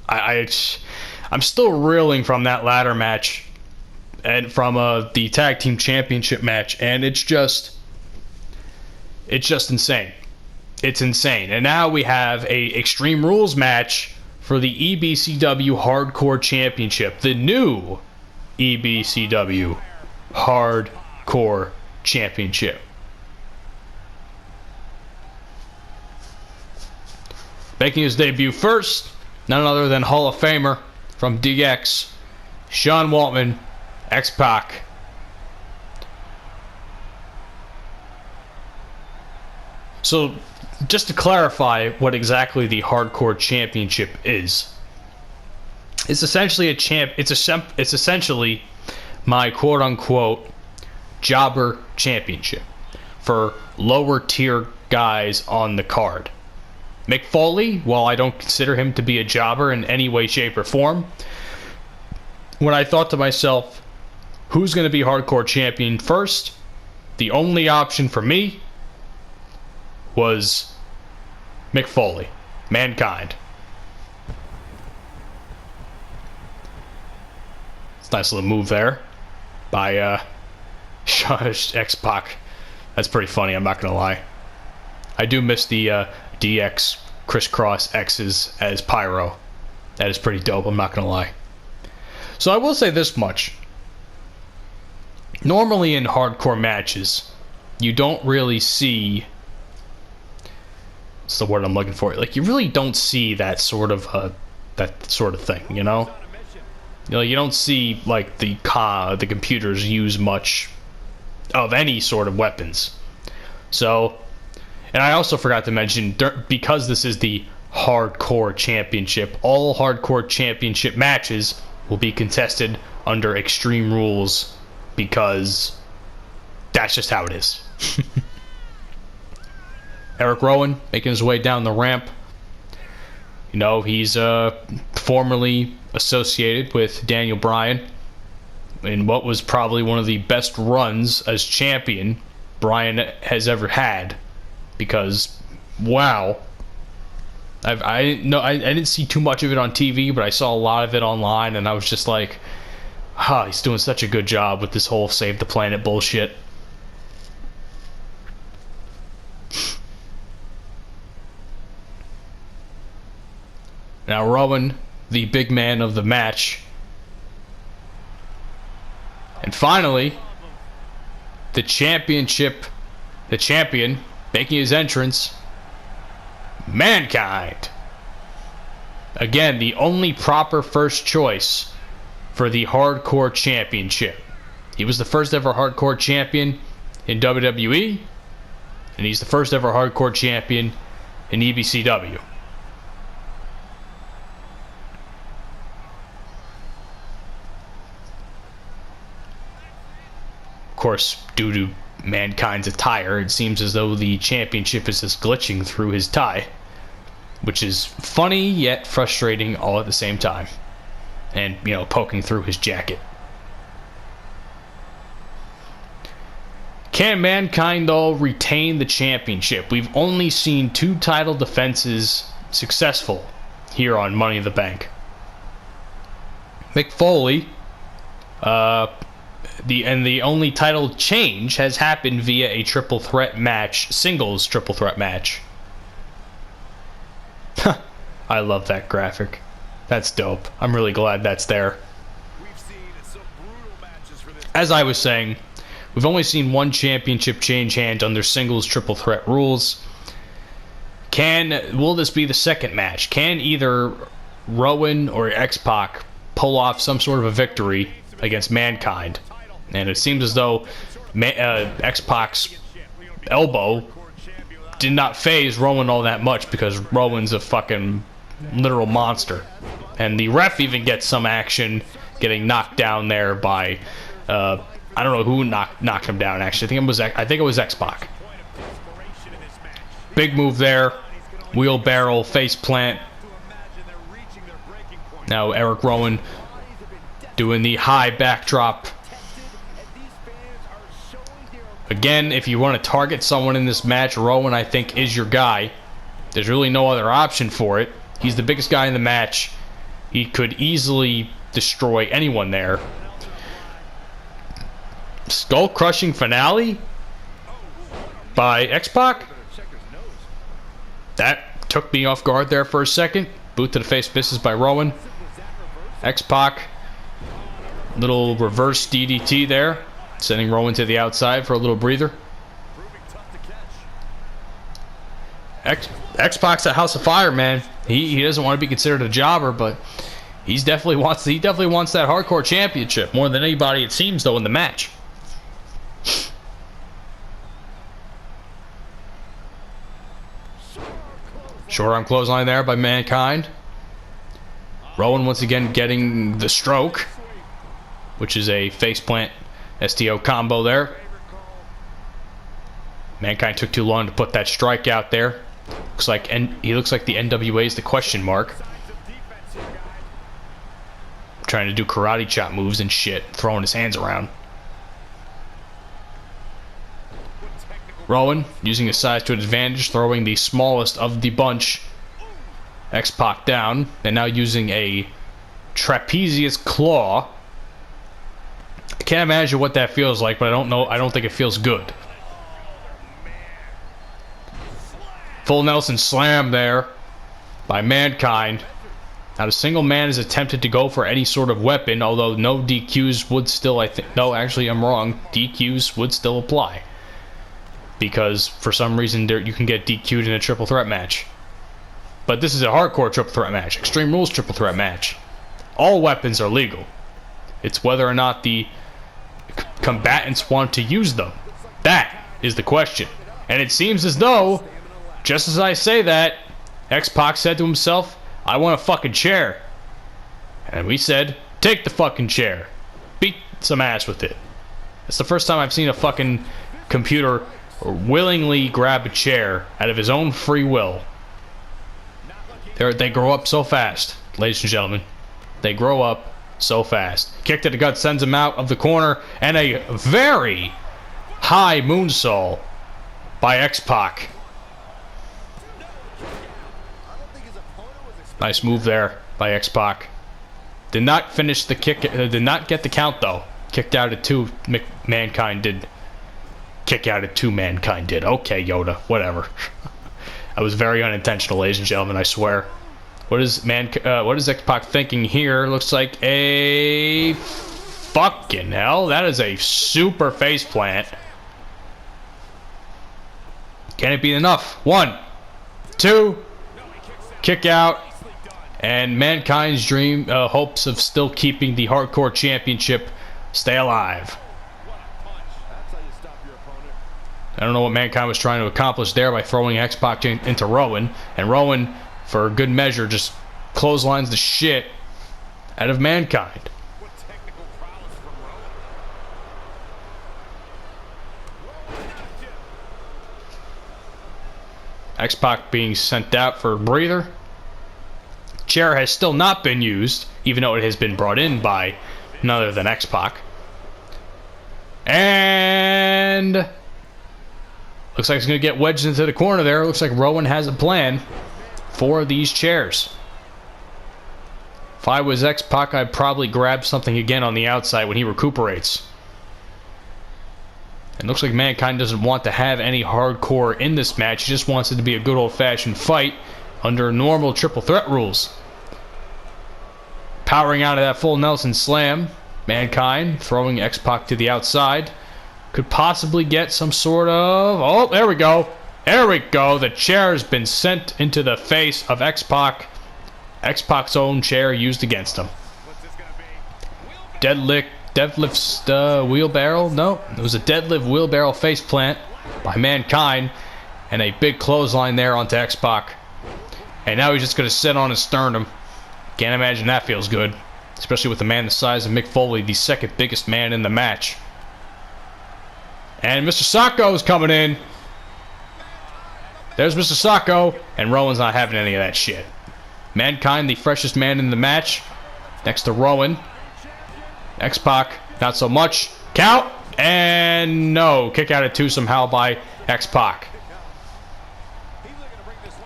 I'm still reeling from that ladder match and from the tag team championship match, and it's just insane. It's insane. And now we have a Extreme Rules match for the EBCW Hardcore Championship, the new EBCW Hardcore Championship. Making his debut first, none other than Hall of Famer from DX, Sean Waltman, X-Pac. So, just to clarify what exactly the Hardcore Championship is, it's essentially it's essentially my quote-unquote jobber championship for lower tier guys on the card. Mick Foley, while I don't consider him to be a jobber in any way, shape, or form, when I thought to myself, who's going to be Hardcore Champion first, the only option for me was Mick Foley, Mankind. It's a nice little move there by X-Pac. That's pretty funny, I'm not going to lie. I do miss the DX crisscross X's as Pyro. That is pretty dope, I'm not going to lie. So I will say this much. Normally in hardcore matches, you don't really see... What's the word I'm looking for? Like, you really don't see that sort of thing, you know? You know, you don't see, like, the computers use much of any sort of weapons. So, and I also forgot to mention, because this is the Hardcore Championship, all Hardcore Championship matches will be contested under Extreme Rules, because that's just how it is. Erick Rowan making his way down the ramp. You know, he's formerly associated with Daniel Bryan in what was probably one of the best runs as champion Bryan has ever had. Because, wow, I didn't see too much of it on TV, but I saw a lot of it online, and I was just like, he's doing such a good job with this whole Save the Planet bullshit. Now Rowan, the big man of the match. And finally, the champion making his entrance, Mankind. Again, the only proper first choice for the Hardcore Championship. He was the first ever Hardcore Champion in WWE, and he's the first ever Hardcore Champion in EBCW. Of course, due to Mankind's attire, it seems as though the championship is just glitching through his tie, which is funny yet frustrating all at the same time. And, you know, poking through his jacket. Can Mankind, though, retain the championship? We've only seen 2 title defenses successful here on Money in the Bank. Mick Foley, the only title change has happened via a triple threat match, singles triple threat match. I love that graphic. That's dope. I'm really glad that's there. As I was saying, we've only seen 1 championship change hands under singles triple threat rules. Will this be the second match? Can either Rowan or X-Pac pull off some sort of a victory against Mankind? And it seems as though X-Pac's elbow did not phase Rowan all that much, because Rowan's a fucking literal monster. And the ref even gets some action, getting knocked down there by I don't know who knocked him down. Actually, I think it was X-Pac. Big move there, wheelbarrow, face plant. Now Erick Rowan doing the high backdrop. Again, if you want to target someone in this match, Rowan, I think, is your guy. There's really no other option for it. He's the biggest guy in the match. He could easily destroy anyone there. Skull-crushing finale by X-Pac. That took me off guard there for a second. Boot to the face misses by Rowan. X-Pac, little reverse DDT there, sending Rowan to the outside for a little breather. X-Pac's a house of fire, man. He doesn't want to be considered a jobber, but he definitely wants that hardcore championship more than anybody, it seems, though, in the match. Short arm clothesline there by Mankind. Rowan once again getting the stroke, which is a faceplant STO combo there. Mankind took too long to put that strike out there. He looks like the NWA is the question mark. Trying to do karate chop moves and shit, throwing his hands around. Rowan using his size to his advantage, throwing the smallest of the bunch, X-Pac, down, and now using a trapezius claw. I can't imagine what that feels like, but I don't think it feels good. Full Nelson slam there by Mankind. Not a single man has attempted to go for any sort of weapon, although no DQs would still, no, actually I'm wrong. DQs would still apply. Because for some reason you can get DQ'd in a triple threat match. But this is a hardcore triple threat match. Extreme Rules triple threat match. All weapons are legal. It's whether or not the combatants want to use them. That is the question. And it seems as though, just as I say that, X-Pac said to himself, I want a fucking chair. And we said, take the fucking chair. Beat some ass with it. It's the first time I've seen a fucking computer willingly grab a chair out of his own free will. They grow up so fast, ladies and gentlemen. They grow up so fast. Kick to the gut sends him out of the corner, and a very high moonsault by X-Pac. Nice move there by X-Pac. Did not finish the kick. Did not get the count though. Kicked out at 2. Mankind did. Kick out at 2. Mankind did. Okay, Yoda. Whatever. I was very unintentional, ladies and gentlemen. I swear. What is X-Pac thinking here? Looks like a fucking hell. That is a super face plant. Can it be enough? 1, 2. Kick out. And Mankind's dream, hopes of still keeping the hardcore championship stay alive. I don't know what Mankind was trying to accomplish there by throwing X-Pac into Rowan. And Rowan, for good measure, just clotheslines the shit out of Mankind. X-Pac being sent out for a breather. Chair has still not been used, even though it has been brought in by none other than X-Pac. And looks like he's going to get wedged into the corner there. Looks like Rowan has a plan for these chairs. If I was X-Pac, I'd probably grab something again on the outside when he recuperates. It looks like Mankind doesn't want to have any hardcore in this match. He just wants it to be a good old-fashioned fight under normal triple threat rules. Powering out of that full Nelson slam, Mankind throwing X-Pac to the outside. Could possibly get some sort of... Oh, there we go. There we go. The chair has been sent into the face of X-Pac. X-Pac's own chair used against him. Deadlift wheelbarrow? No, it was a deadlift wheelbarrow face plant by Mankind. And a big clothesline there onto X-Pac. And now he's just going to sit on his sternum. Can't imagine that feels good. Especially with a man the size of Mick Foley, the second biggest man in the match. And Mr. Sacco is coming in. There's Mr. Sacco. And Rowan's not having any of that shit. Mankind, the freshest man in the match. Next to Rowan. X-Pac, not so much. Count. And no. Kick out at 2 somehow by X-Pac.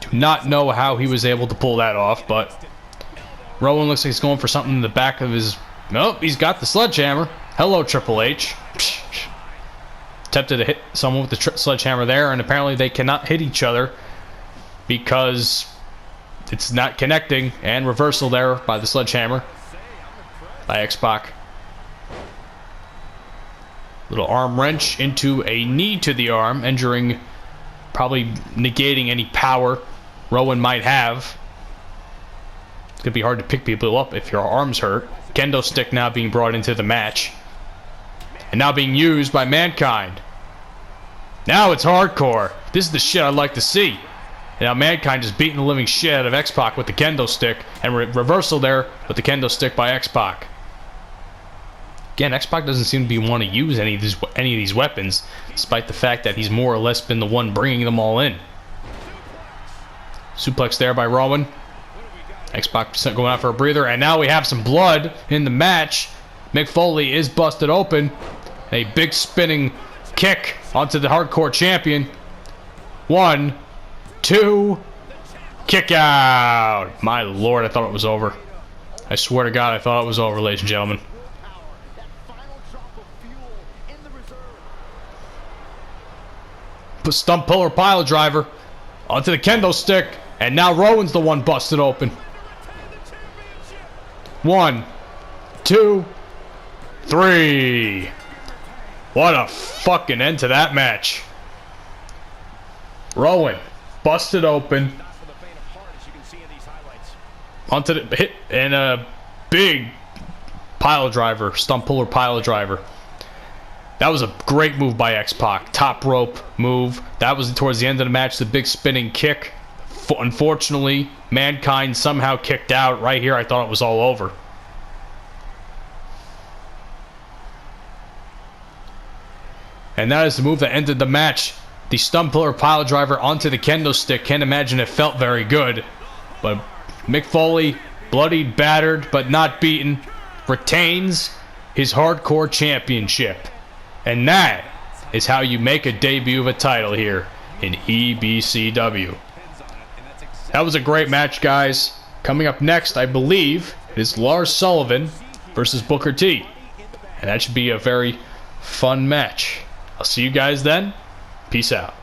Do not know how he was able to pull that off, but Rowan looks like he's going for something in the back of his... Nope, he's got the sledgehammer. Hello, Triple H. Attempted to hit someone with the sledgehammer there, and apparently they cannot hit each other because it's not connecting. And reversal there by the sledgehammer by X-Pac. Little arm wrench into a knee to the arm, injuring, probably negating any power Rowan might have. It's going to be hard to pick people up if your arm's hurt. Kendo stick now being brought into the match. And now being used by Mankind. Now it's hardcore. This is the shit I'd like to see. And now Mankind is beating the living shit out of X-Pac with the kendo stick. And reversal there with the kendo stick by X-Pac. Again, X-Pac doesn't seem to be want to use any of these weapons, despite the fact that he's more or less been the one bringing them all in. Suplex there by Rowan. X-Pac going out for a breather, and now we have some blood in the match. Mick Foley is busted open. A big spinning kick onto the hardcore champion. 1, 2, kick out. My lord, I thought it was over. I swear to God, I thought it was over, ladies and gentlemen. Put stump puller pile driver onto the kendo stick, and now Rowan's the one busted open. 1, 2, 3. What a fucking end to that match. Rowan busted open onto the hit and a big pile driver, stump puller pile driver. That was a great move by X-Pac. Top rope move. That was towards the end of the match, the big spinning kick. Unfortunately, Mankind somehow kicked out. Right here, I thought it was all over. And that is the move that ended the match. The stump puller pile driver onto the kendo stick. Can't imagine it felt very good. But Mick Foley, bloodied, battered, but not beaten, retains his hardcore championship. And that is how you make a debut of a title here in EBCW. That was a great match, guys. Coming up next, I believe, is Lars Sullivan versus Booker T. And that should be a very fun match. I'll see you guys then. Peace out.